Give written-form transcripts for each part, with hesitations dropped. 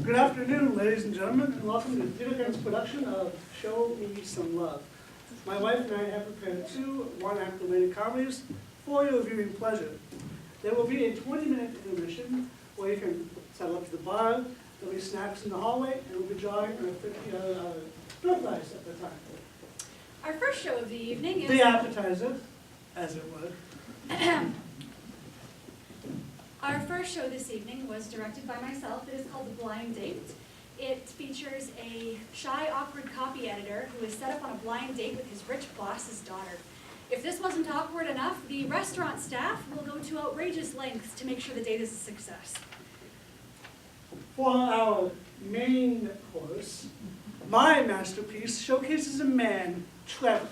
Good afternoon, ladies and gentlemen, and welcome to Theater Guns' production of Show Me Some Love. My wife and I have prepared two one-act romantic comedies for your viewing pleasure. There will be a 20-minute intermission where you can settle up to the bar. There'll be snacks in the hallway, and we'll be drawing on a birthdays at the time. Our first show of the evening is... The appetizer, as it were. Our first show this evening was directed by myself. It is called The Blind Date. It features a shy, awkward copy editor who is set up on a blind date with his rich boss's daughter. If this wasn't awkward enough, the restaurant staff will go to outrageous lengths to make sure the date is a success. For our main course, my masterpiece showcases a man, Trevor,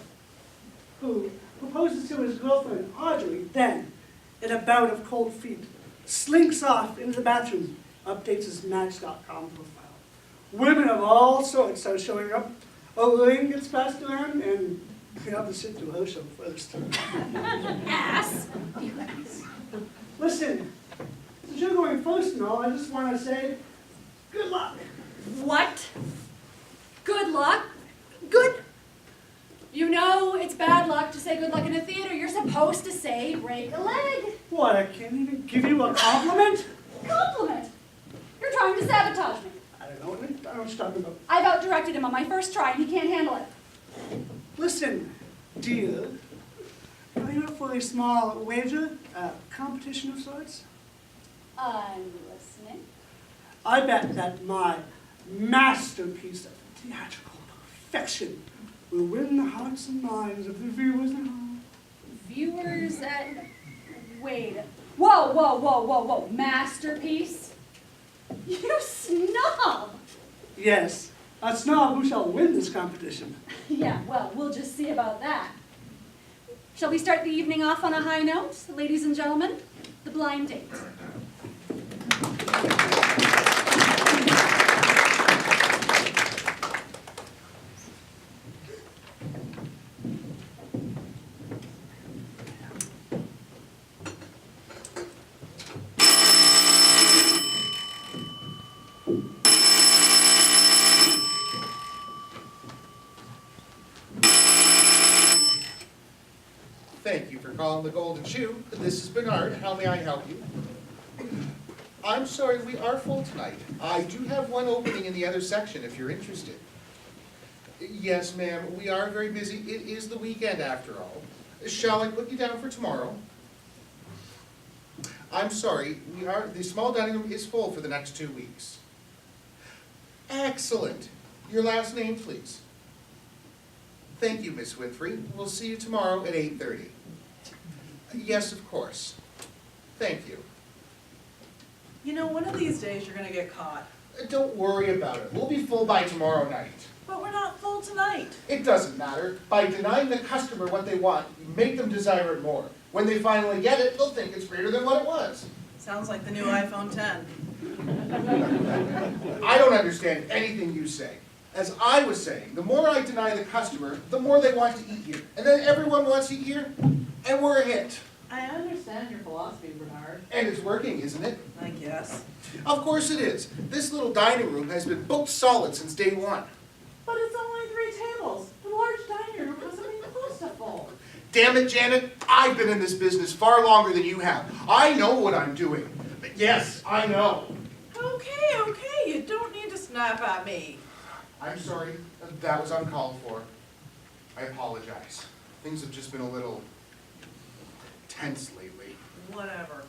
who proposes to his girlfriend, Audrey, then, in a bout of cold feet, slinks off into the bathroom, updates his Match.com profile. Women of all sorts start showing up. Elaine gets passed around, and we have to sit through her show first. Ass! Listen, since you're going first and all, I just want to say, good luck. What? Good luck? Good? You know it's bad luck to say good luck in a theater. You're supposed to say break a leg. What, I can't even give you a compliment? Compliment? You're trying to sabotage me. I don't know what you're talking about. I've out-directed him on my first try and he can't handle it. Listen, dear, are you up for a small wager, a competition of sorts? I'm listening. I bet that my masterpiece of theatrical perfection will win the hearts and minds of the viewers at home. Viewers at... Wait. Whoa, whoa, whoa, whoa, whoa. Masterpiece? You snob! Yes, a snob who shall win this competition. Yeah, well, we'll just see about that. Shall we start the evening off on a high note? Ladies and gentlemen, The Blind Date. Thank you for calling the Golden Shoe. This is Bernard. How may I help you? I'm sorry, we are full tonight. I do have one opening in the other section if you're interested. Yes, ma'am, we are very busy. It is the weekend after all. Shall I put you down for tomorrow? I'm sorry, the small dining room is full for the next 2 weeks. Excellent. Your last name, please. Thank you, Miss Winfrey. We'll see you tomorrow at 8:30. Yes, of course. Thank you. You know, one of these days you're gonna get caught. Don't worry about it. We'll be full by tomorrow night. But we're not full tonight. It doesn't matter. By denying the customer what they want, you make them desire it more. When they finally get it, they'll think it's greater than what it was. Sounds like the new iPhone 10. I don't understand anything you say. As I was saying, the more I deny the customer, the more they want to eat here. And then everyone wants to eat here, and we're a hit. I understand your philosophy, Bernard. And it's working, isn't it? I guess. Of course it is. This little dining room has been booked solid since day one. But it's only 3 tables. The large dining room hasn't been close to full. Damn it, Janet, I've been in this business far longer than you have. I know what I'm doing. Yes, I know. Okay, you don't need to snap at me. I'm sorry, that was uncalled for. I apologize. Things have just been a little tense lately. whatever.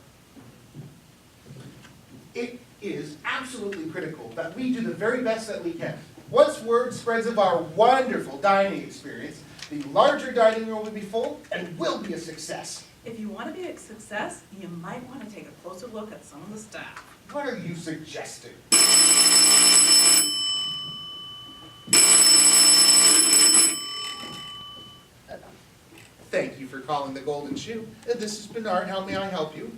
It is absolutely critical that we do the very best that we can. Once word spreads of our wonderful dining experience, the larger dining room will be full and will be a success. If you want to be a success, you might want to take a closer look at some of the staff. What are you suggesting? Thank you for calling the Golden Shoe. This is Bernard. How may I help you?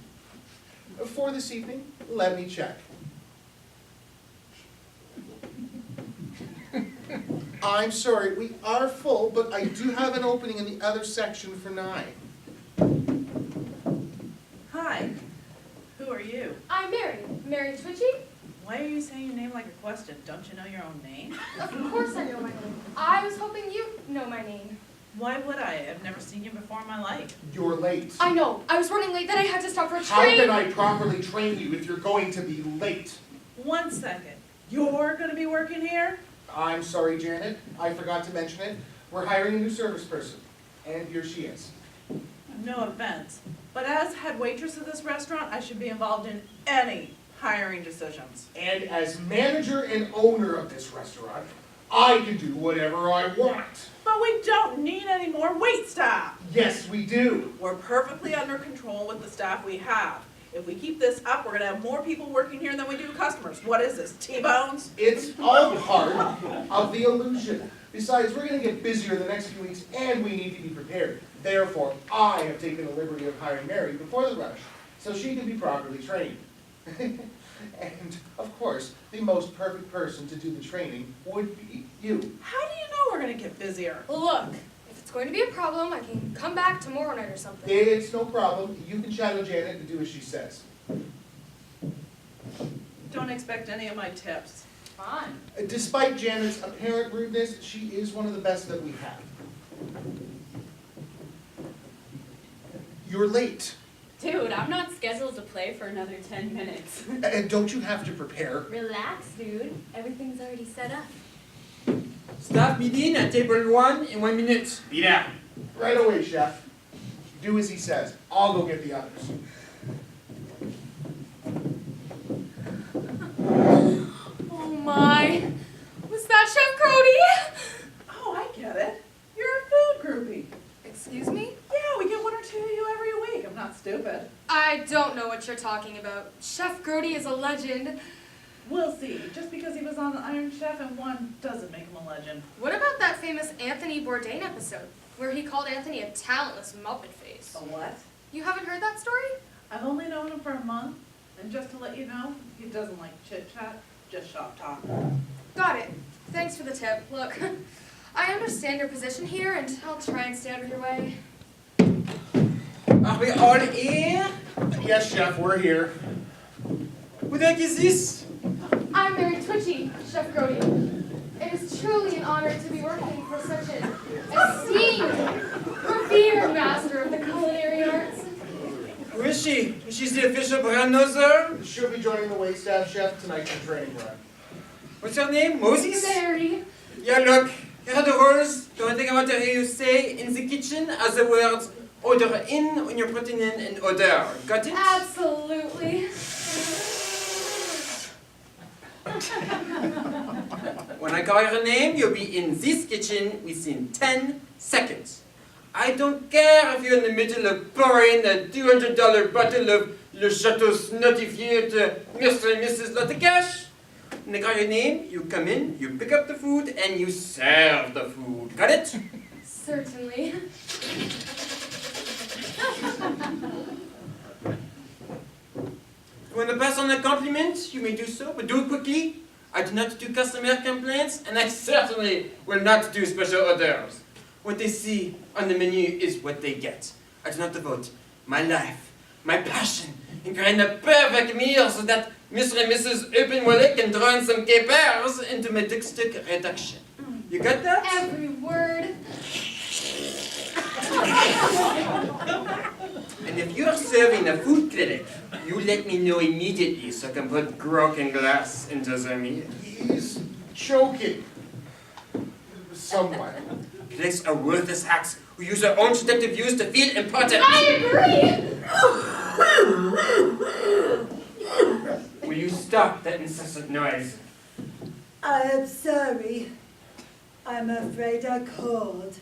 For this evening, let me check. I'm sorry, we are full, but I do have an opening in the other section for 9. Hi, who are you? I'm Mary. Mary Twitchy? Why are you saying your name like a question? Don't you know your own name? Of course I know my name. I was hoping you know my name. Why would I? I've never seen you before in my life. You're late. I know. I was running late, then I had to stop for a How train. can I properly train you if you're going to be late? 1 second. You're gonna be working here? I'm sorry, Janet, I forgot to mention it. We're hiring a new service person, and here she is. No offense, but as head waitress of this restaurant, I should be involved in any hiring decisions. And as manager and owner of this restaurant, I can do whatever I want. But we don't need any more wait staff. Yes, we do. We're perfectly under control with the staff we have. If we keep this up, we're gonna have more people working here than we do customers. What is this, T-bones? It's all part of the illusion. Besides, we're gonna get busier the next few weeks, and we need to be prepared. Therefore, I have taken the liberty of hiring Mary before the rush, so she can be properly trained. And, of course, the most perfect person to do the training would be you. How do you know we're gonna get busier? Look, if it's going to be a problem, I can come back tomorrow night or something. It's no problem. You can shadow Janet and do as she says. Don't expect any of my tips. Fine. Despite Janet's apparent rudeness, she is one of the best that we have. You're late. Dude, I'm not scheduled to play for another 10 minutes. And don't you have to prepare? Relax, dude. Everything's already set up. Staff meeting at table 1 in 1 minute. Be down. Right away, chef. Do as he says. I'll go get the others. Oh my. Was that Chef Cody? Oh, I get it. You're a food groupie. Excuse me? Yeah, we get 1 or 2 of you every week. I'm not stupid. I don't know what you're talking about. Chef Grody is a legend. We'll see. Just because he was on the Iron Chef and won doesn't make him a legend. What about that famous Anthony Bourdain episode, where he called Anthony a talentless Muppet face? So what? You haven't heard that story? I've only known him for a month, and just to let you know, he doesn't like chit-chat, just shop talk. Got it. Thanks for the tip. Look, I understand your position here, and I'll try and stay out of your way. Are we all here? Yes, chef, we're here. Who the heck is this? I'm Mary Twitchy, Chef Grody. It is truly an honor to be working for such an esteemed, revered master of the culinary arts. Who is she? She's the official brand noser? She'll be joining the waitstaff chef tonight for training run. What's her name? Moses? Mary. Yeah, look, here are the rules. The only thing I want to hear you say in the kitchen are the words order in when you're putting in an order. Got it? Absolutely. When I call your name, you'll be in this kitchen within 10 seconds. I don't care if you're in the middle of pouring a $200 bottle of Le Chateau Snotifié to Mr. and Mrs. Lottecash. When I call your name, you come in, you pick up the food, and you serve the food. Got it? Certainly. You want to pass on a compliment? You may do so, but do it quickly. I do not do customer complaints, and I certainly will not do special orders. What they see on the menu is what they get. I do not devote my life, my passion, in creating a perfect meal so that Mr. and Mrs. Openwillig can draw in some capers into my dipstick reduction. You got that? Every word. And if you're serving a food clinic, you let me know immediately so I can put broken glass into the meal. He's choking. Somewhat. Clinics are worthless hacks who use their own seductive views to feel important. I agree! Will you stop that incessant noise? I am sorry. I'm afraid a cold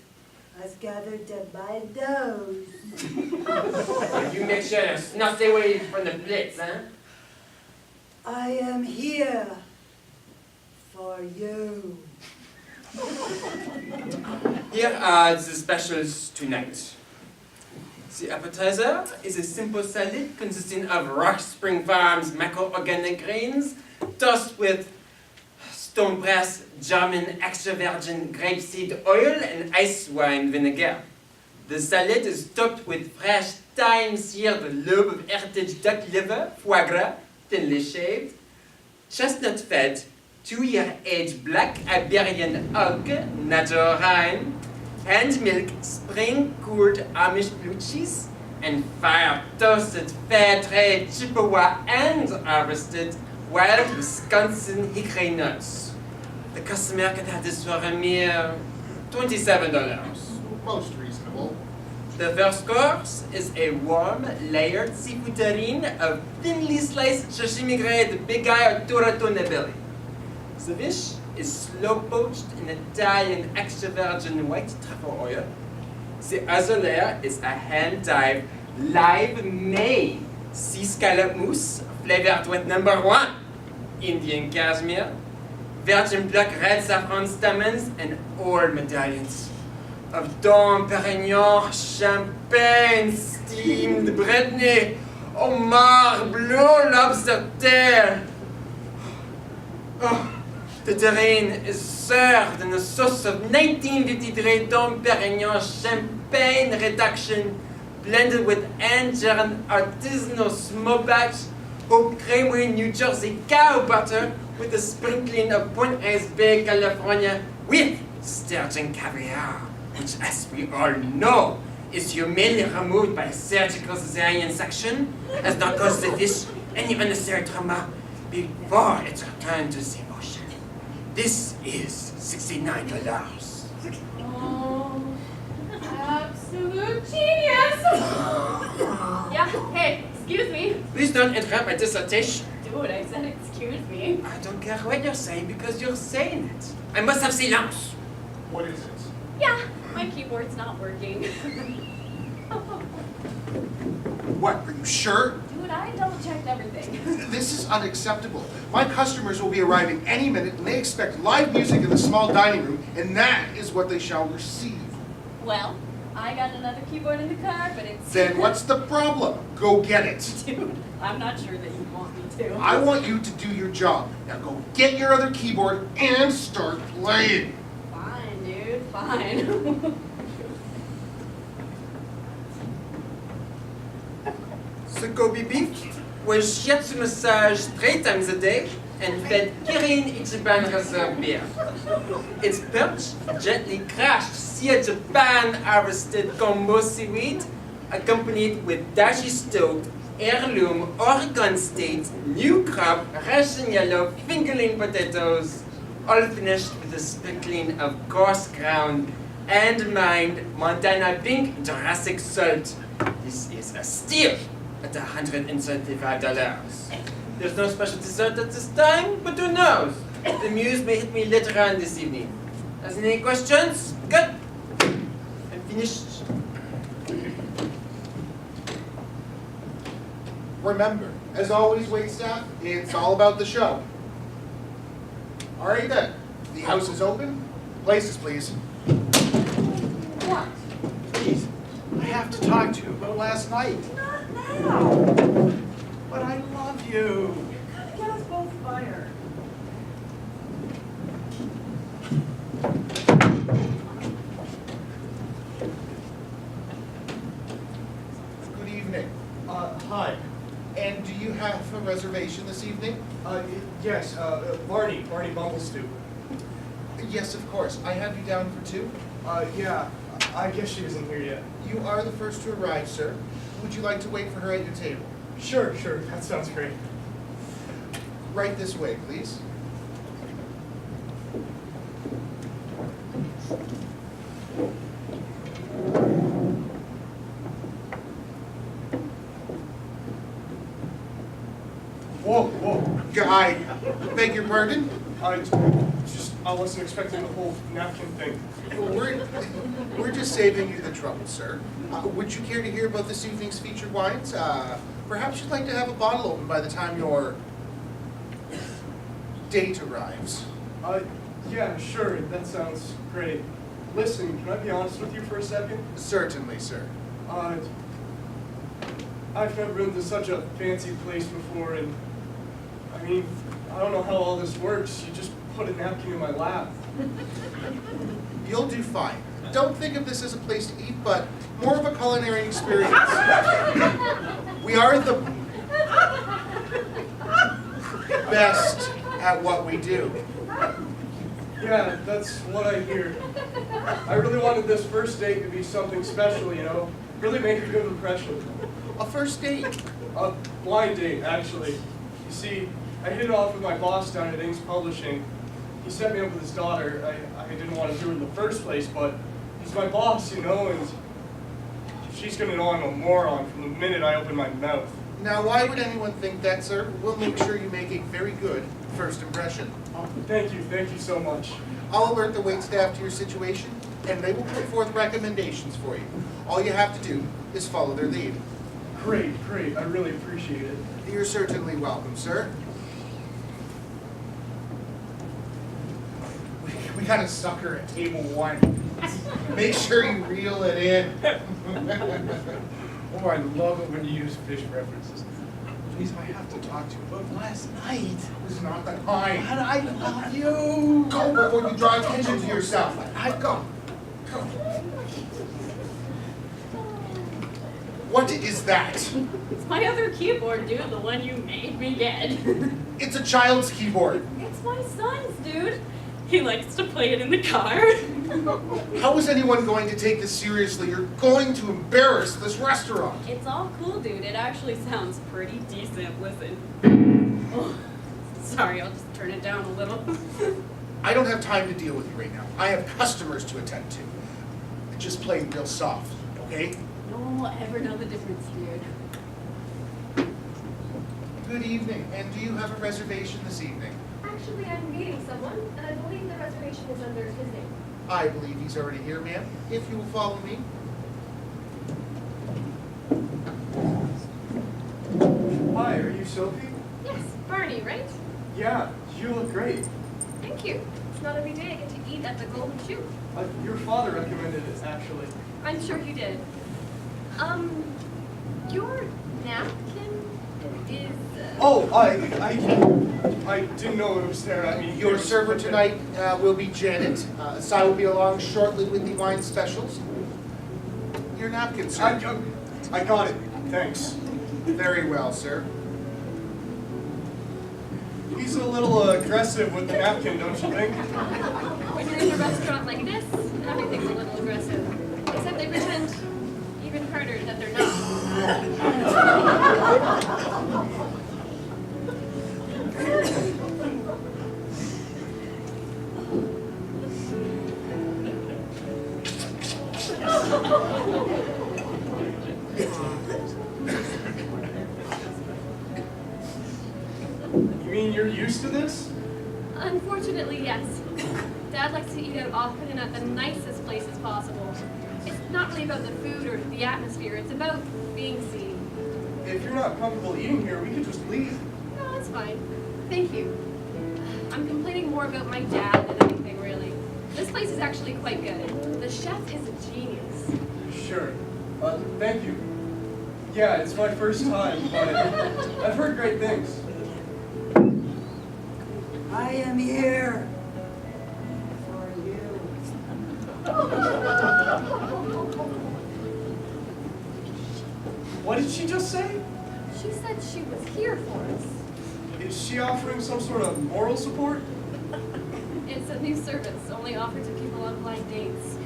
has gathered in my nose. You make sure to not stay away from the blitz, huh? I am here for you. Here are the specials tonight. The appetizer is a simple salad consisting of Rock Spring Farms macro-organic grains tossed with stone press German extra virgin grapeseed oil and ice wine vinegar. The salad is topped with fresh thyme-seared lobe of heritage duck liver, foie gras, thinly shaved, chestnut-fed, 2-year-aged black Iberian oak, natural Rhine, hand-milked spring-cooled Amish blue cheese, and fire-toasted fair-trade Chippewa and harvested wild Wisconsin hickory nuts. The customer can have this for a mere $27. Most reasonable. The first course is a warm, layered seafood terrine of thinly sliced sashimi-grade big eye or turatone belly. The fish is slow-poached in Italian extra virgin white truffle oil. The other layer is a hand-dyed, live-made sea scallop mousse flavored with #1 Indian cashmere, virgin pluck red saffron stamens, and old medallions of Dom Perignon, Champagne, steamed Brittany, Homard, blue lobster tail. Oh, the terrine is served in a sauce of 1953 Dom Perignon Champagne reduction, blended with hand-churned artisanal smoked Hope Creamery New Jersey cow butter with a sprinkling of Point Reyes Bay, California, with sturgeon caviar, which, as we all know, is humanely removed by surgical cesarean section, as not cause the fish any unnecessary trauma before it's returned to the ocean. This is $69. Oh, absolute genius! Yeah, hey, excuse me. Please don't interrupt my dissertation. Dude, I said excuse me. I don't care what you're saying because you're saying it. I must have silence. What is it? Yeah, my keyboard's not working. What, are you sure? Dude, I double-checked everything. This is unacceptable. My customers will be arriving any minute and they expect live music in the small dining room, and that is what they shall receive. Well, I got another keyboard in the car, but it's... Then what's the problem? Go get it. Dude, I'm not sure that you want me to. I want you to do your job. Now go get your other keyboard and start playing. Fine, dude, fine. The Kobe beef was shiatsu massaged 3 times a day and fed Kirin Ichiban Reserve beer. Its perch gently crashed Sea Japan harvested kombu seaweed, accompanied with dashi stoked heirloom Oregon State new crop Russian yellow fingerling potatoes, all finished with a sprinkling of coarse ground and mined Montana pink Jurassic salt. This is a steal at $135. There's no special dessert at this time, but who knows? The muse may hit me later on this evening. Has any questions? Good. I'm finished. Remember, as always, waitstaff, it's all about the show. All right then, the house is open. Places, please. What? Please, I have to talk to you about last night. Not now. But I love you. Gotta get us both fired. Good evening. Hi. And do you have a reservation this evening? Yes, Barney Bumblestoop. Yes, of course. I have you down for 2. Yeah, I guess she isn't here yet. You are the first to arrive, sir. Would you like to wait for her at your table? Sure, that sounds great. Right this way, please. whoa. I beg your pardon? I wasn't expecting the whole napkin thing. We're just saving you the trouble, sir. Would you care to hear about this evening's featured wines? Perhaps you'd like to have a bottle open by the time your date arrives. Yeah, sure, that sounds great. Listen, can I be honest with you for a second? Certainly, sir. I've never been to such a fancy place before, and I mean, I don't know how all this works. You just put a napkin in my lap. You'll do fine. Don't think of this as a place to eat, but more of a culinary experience. We are the best at what we do. Yeah, that's what I hear. I really wanted this first date to be something special, you know? Really make a good impression. A first date. A blind date, actually. You see, I hit it off with my boss down at Ames Publishing. He set me up with his daughter. I didn't want to do it in the first place, but he's my boss, you know, and she's going to know I'm a moron from the minute I open my mouth. Now, why would anyone think that, sir? We'll make sure you make a very good first impression. Thank you so much. I'll alert the waitstaff to your situation, and they will put forth recommendations for you. All you have to do is follow their lead. Great, I really appreciate it. You're certainly welcome, sir. We got a sucker at table 1. Make sure you reel it in. Oh, I love it when you use fish references. Please, I have to talk to you about last night. It was not the time. And I love you. Go before you draw attention to yourself. Go. What is that? It's my other keyboard, dude, the one you made me get. It's a child's keyboard. It's my son's, dude. He likes to play it in the car. How is anyone going to take this seriously? You're going to embarrass this restaurant. It's all cool, dude. It actually sounds pretty decent. Listen. Oh, sorry, I'll just turn it down a little. I don't have time to deal with you right now. I have customers to attend to. Just play real soft, okay? No one will ever know the difference, dude. Good evening. And do you have a reservation this evening? Actually, I'm meeting someone, and I believe the reservation is under his name. I believe he's already here, ma'am. If you will follow me. Hi, are you Sophie? Yes, Barney, right? Yeah, you look great. Thank you. It's not every day I get to eat at the Golden Shoe. Your father recommended it, actually. I'm sure he did. Your napkin is... Oh, I didn't know it was there. I mean, Your server tonight will be Janet. Cy will be along shortly with the wine specials. Your napkin, sir. I got it. Thanks. Very well, sir. He's a little aggressive with the napkin, don't you think? When you're in a restaurant like this, everything's a little aggressive. Except they pretend even harder that they're not. You mean you're used to this? Unfortunately, yes. Dad likes to eat out often and at the nicest places possible. It's not really about the food or the atmosphere, it's about being seen. If you're not comfortable eating here, we could just leave. No, it's fine. Thank you. I'm complaining more about my dad than anything, really. This place is actually quite good. The chef is a genius. Sure. Thank you. Yeah, it's my first time, but I've heard great things. I am here for you. What did she just say? She said she was here for us. Is she offering some sort of moral support? It's a new service, only offered to people on blind dates.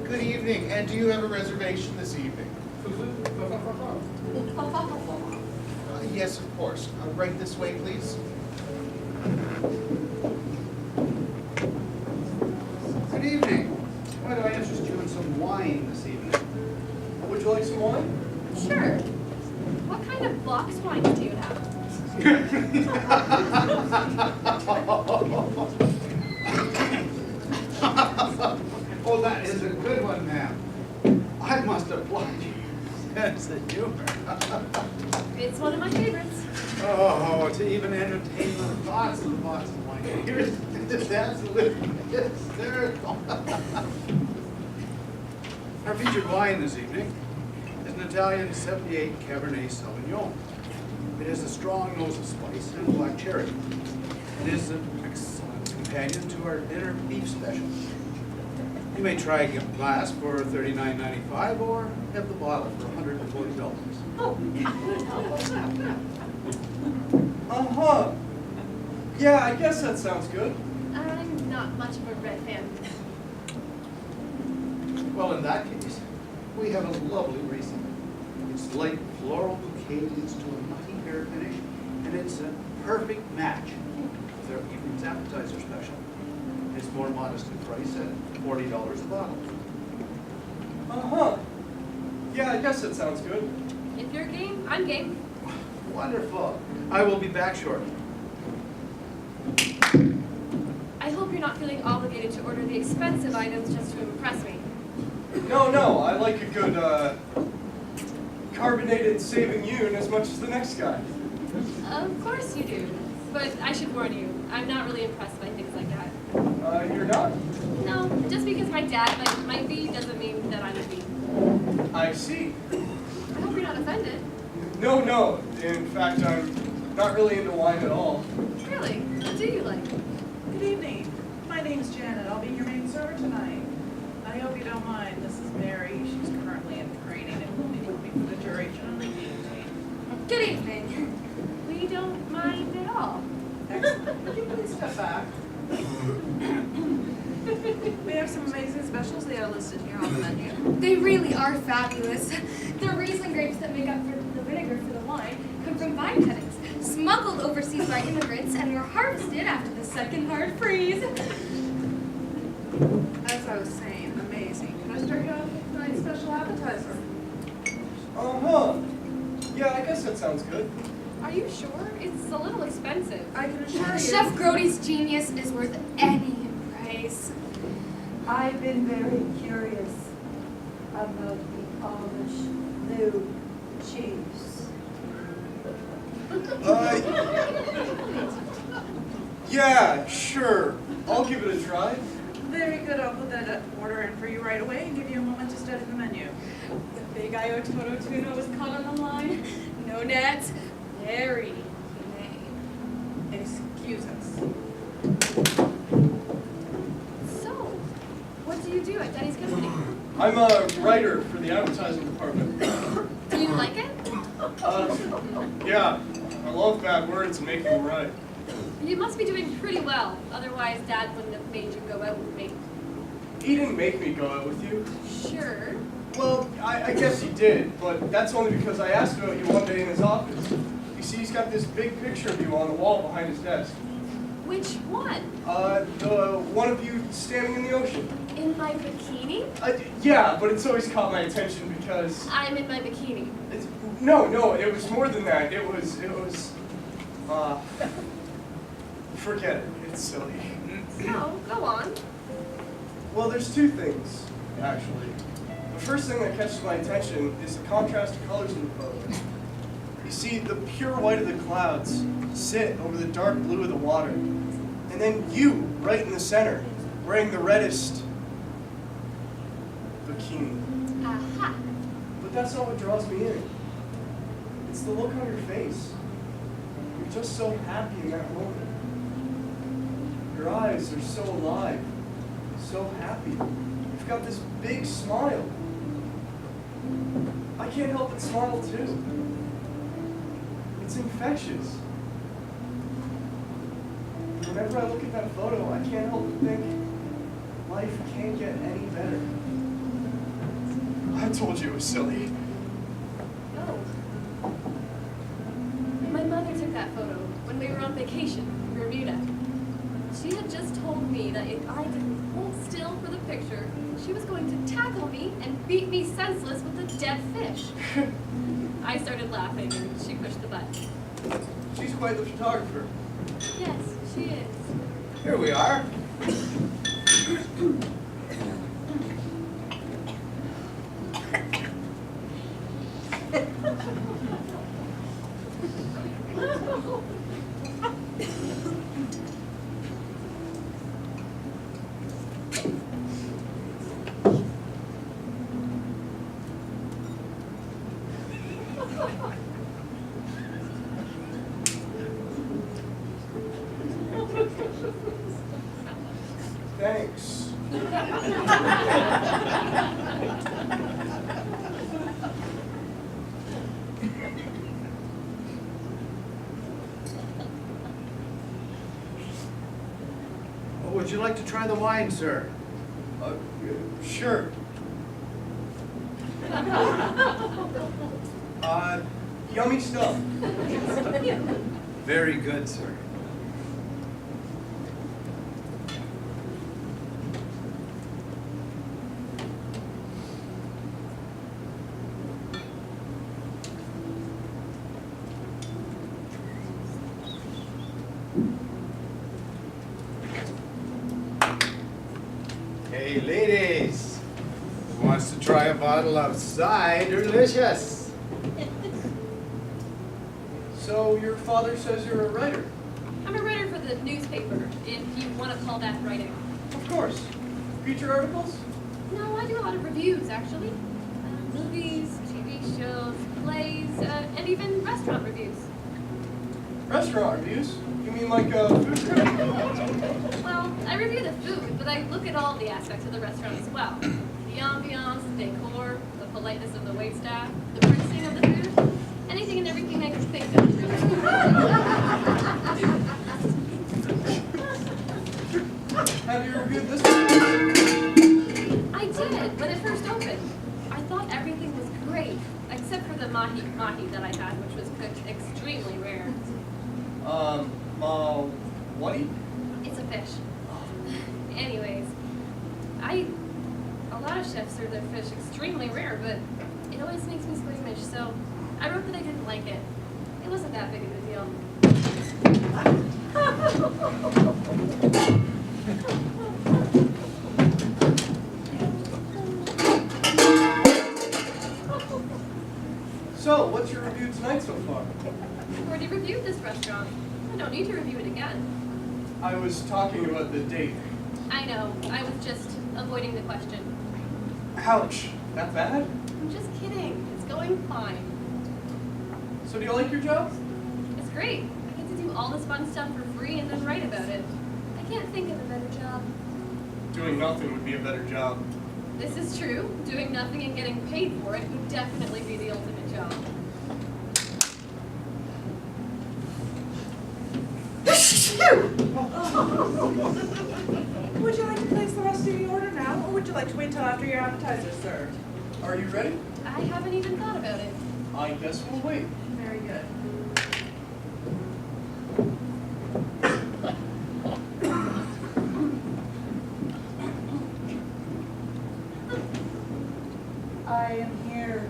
Good evening. And do you have a reservation this evening? Yes, of course. Right this way, please. Good evening. Might I interest you in some wine this evening? Would you like some wine? Sure. box wines do you have? Oh, that is a good one, ma'am. I must applaud you. Sense of humor. It's one of my favorites. Oh, to even entertain the thoughts of a box of wine. Here's just absolutely hysterical. Our featured wine this evening is an Italian 78 Cabernet Sauvignon. It has a strong nose of spice and black cherry. It is an excellent companion to our dinner beef special. You may try a glass for $39.95 or have the bottle for $140. Oh, Uh-huh. Yeah, I guess that sounds good. I'm not much of a red fan. Well, in that case, we have a lovely Riesling. Its light floral bouquet leads to a nutty pear finish, and it's a perfect match with our evening's appetizer special. It's more modest in price at $40 a bottle. Uh-huh. Yeah, I guess that sounds good. If you're game, I'm game. Wonderful. I will be back shortly. I hope you're not feeling obligated to order the expensive items just to impress me. No, I like a good, carbonated Sauvignon as much as the next guy. Of course you do. But I should warn you, I'm not really impressed by things like that. You're not? No, just because my dad might be doesn't mean that I would be. I see. I hope you're not offended. No. In fact, I'm not really into wine at all. Really? What do you like? Good evening. My name's Janet. I'll be your main server tonight. I hope you don't mind. This is Mary. She's currently in training and will be with me for the duration of the evening. Good evening. We don't mind at all. Excellent. Would you please step back? We have some amazing specials. They are listed here on the menu. They really are fabulous. The Riesling grapes that make up for the vinegar for the wine come from vine cuttings, smuggled overseas by immigrants and were harvested after the second hard freeze. As I was saying, amazing. Can I start you off with my special appetizer? Uh-huh. Yeah, I guess that sounds good. Are you sure? It's a little expensive. I can assure you. Chef Grody's genius is worth any praise. I've been very curious about the Amish blue cheese. Yeah, sure. I'll give it a try. Very good. I'll put that order in for you right away and give you a moment to study the menu. The big Io Toro tuna was caught on the line. No nets. Very humane. Excuse us. So, what do you do at Daddy's company? I'm a writer for the advertising department. Do you like it? Yeah. I love bad words and making them right. You must be doing pretty well. Otherwise, Dad wouldn't have made you go out with me. He didn't make me go out with you. Sure. Well, I guess he did, but that's only because I asked about you one day in his office. You see, he's got this big picture of you on the wall behind his desk. Which one? The one of you standing in the ocean. In my bikini? Yeah, but it's always caught my attention because... I'm in my bikini. No, it was more than that. It was, forget it. It's silly. So, go on. Well, there's two things, actually. The first thing that catches my attention is the contrast of colors in the photo. You see, the pure white of the clouds sit over the dark blue of the water. And then you, right in the center, wearing the reddest bikini. Aha. But that's not what draws me in. It's the look on your face. You're just so happy in that moment. Your eyes are so alive, so happy. You've got this big smile. I can't help but smile too. It's infectious. Whenever I look at that photo, I can't help but think, life can't get any better. I told you it was silly. Oh. My mother took that photo when we were on vacation in Bermuda. She had just told me that if I didn't hold still for the picture, she was going to tackle me and beat me senseless with a dead fish. I started laughing and she pushed the button. She's quite the photographer. Yes, she is. Here we are. Thanks. Would you like to try the wine, sir? Sure. Yummy stuff. Very good, sir. Hey, ladies, who wants to try a bottle of Ciderlicious? So your father says you're a writer? I'm a writer for the newspaper, if you want to call that writing. Of course. Feature articles? No, I do a lot of reviews, actually. Movies, TV shows, plays, and even restaurant reviews. Restaurant reviews? You mean like food critic? Well, I review the food, but I look at all the aspects of the restaurant as well. The ambiance, the decor, the politeness of the waitstaff, the printing of the food, anything and everything I can think of. Have you reviewed this one? I did, when it first opened. I thought everything was great, except for the mahi that I had, which was cooked extremely rare. What? It's a fish. Anyways, a lot of chefs serve their fish extremely rare, but it always makes me squeamish, so I wrote that I didn't like it. It wasn't that big of a deal. So, what's your review tonight so far? I've already reviewed this restaurant. I don't need to review it again. I was talking about the date. I know, I was just avoiding the question. Ouch. That bad? I'm just kidding. It's going fine. So do you like your job? It's great. I get to do all this fun stuff for free and then write about it. I can't think of a better job. Doing nothing would be a better job. This is true. Doing nothing and getting paid for it would definitely be the ultimate job. Would you like to place the rest of your order now, or would you like to wait till after your appetizer is served? Are you ready? I haven't even thought about it. I guess we'll wait. Very good. I am here.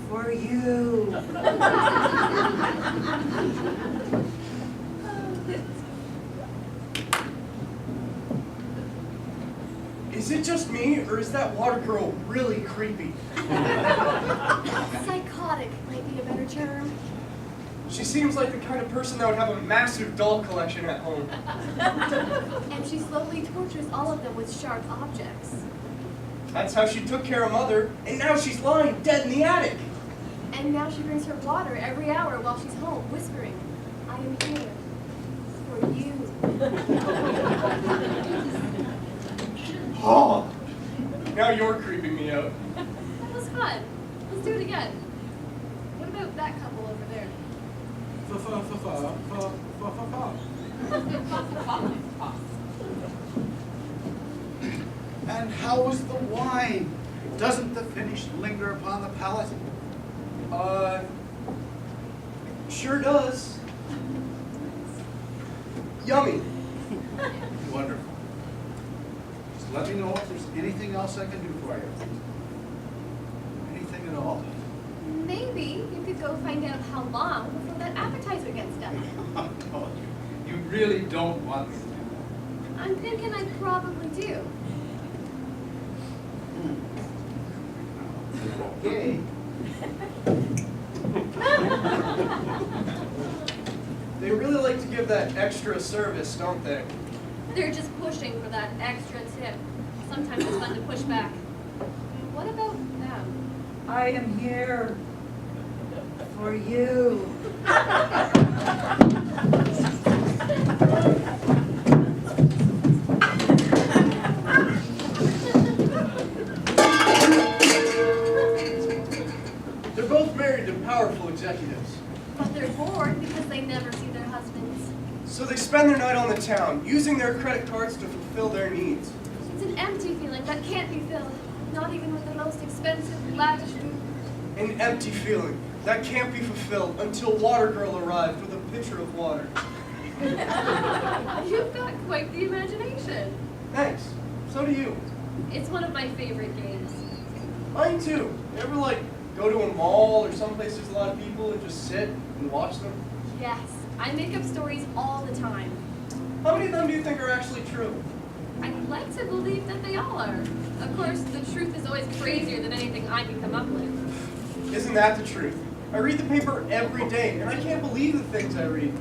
For you. Is it just me, or is that water girl really creepy? Psychotic might be a better term. She seems like the kind of person that would have a massive doll collection at home. And she slowly tortures all of them with sharp objects. That's how she took care of Mother, and now she's lying dead in the attic. And now she brings her water every hour while she's home, whispering, I am here for you. Oh, now you're creeping me out. That was fun. Let's do it again. What about that couple over there? And how is the wine? Doesn't the finish linger upon the palate? Sure does. Yummy. Wonderful. Just let me know if there's anything else I can do for you. at all. Maybe you could go find out how long before that appetizer gets done. Oh, you really don't want me to. I'm thinking I probably do. Okay. They really like to give that extra service, don't they? They're just pushing for that extra tip. Sometimes it's fun to push back. What about them? I am here for you. They're both married to powerful executives. But they're bored because they never see their husbands. So they spend their night on the town, using their credit cards to fulfill their needs. It's an empty feeling that can't be filled. Not even with the most expensive, lavish food. An empty feeling that can't be fulfilled until Water Girl arrived with a pitcher of water. You've got quite the imagination. Thanks. So do you. It's one of my favorite games. Mine too. You ever like go to a mall or someplace there's a lot of people and just sit and watch them? Yes, I make up stories all the time. How many of them do you think are actually true? I'd like to believe that they all are. Of course, the truth is always crazier than anything I can come up with. Isn't that the truth? I read the paper every day, and I can't believe the things I read.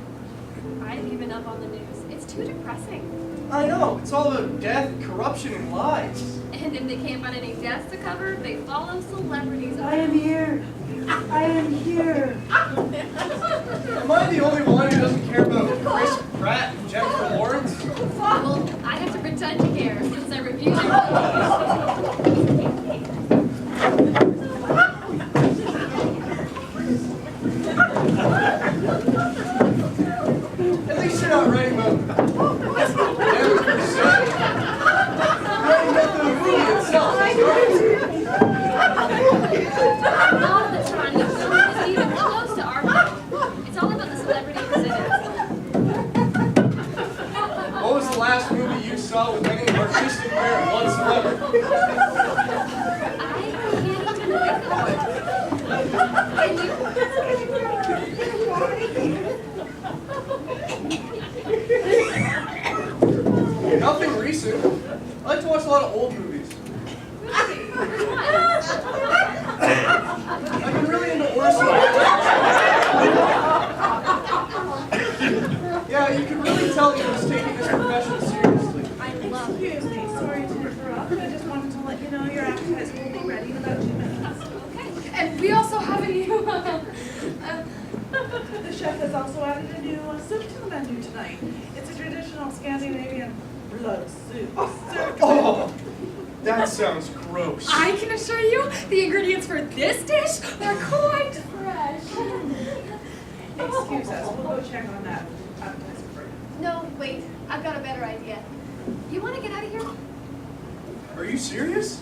I've given up on the news. It's too depressing. I know, it's all about death, corruption, and lies. And if they can't find any deaths to cover, they follow celebrities. I am here. I am here. Am I the only one who doesn't care about Chris Pratt and Jennifer Lawrence? Well, I have to pretend to care since I review their At least you're not writing about them per se. You're writing about the movie itself. All of the time, the film isn't even close to our film. It's all about the celebrity presented. What was the last movie you saw with any artistic merit whatsoever? I can't even think of it. Can you? Nothing recent. I like to watch a lot of old movies. I've been really into Orson Welles. Yeah, you can really tell he was taking his profession seriously. I love Excuse me, sorry to interrupt. I just wanted to let you know your appetizer will be ready in about 2 minutes. Okay. And we also have a new. The chef has also added a new soup to the menu tonight. It's a traditional Scandinavian blood soup. Oh, that sounds gross. I can assure you, the ingredients for this dish are quite fresh. Excuse us, we'll go check on that appetizer for you. No, wait. I've got a better idea. You want to get out of here? Are you serious?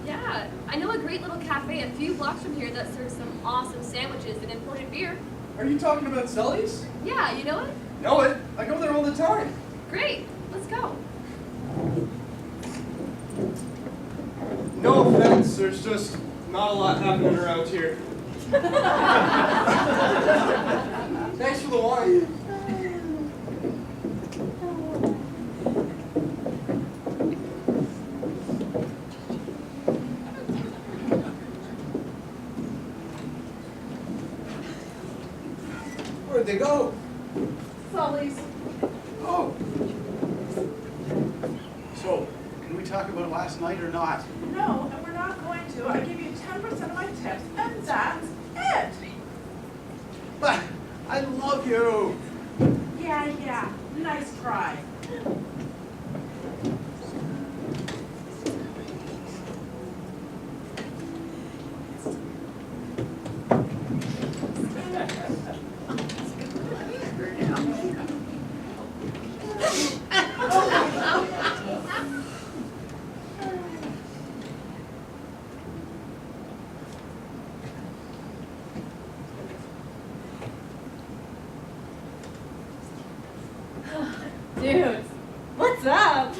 Yeah. I know a great little cafe a few blocks from here that serves some awesome sandwiches and imported beer. Are you talking about Sully's? Yeah, you know it? Know it. I go there all the time. Great. Let's go. No offense, there's just not a lot happening around here. Thanks for the wine. Where'd they go? Sully's. Oh. So, can we talk about last night or not? No, and we're not going to. I give you 10% of my tips, and that's it. But I love you. Yeah. Nice try. Dude, what's up?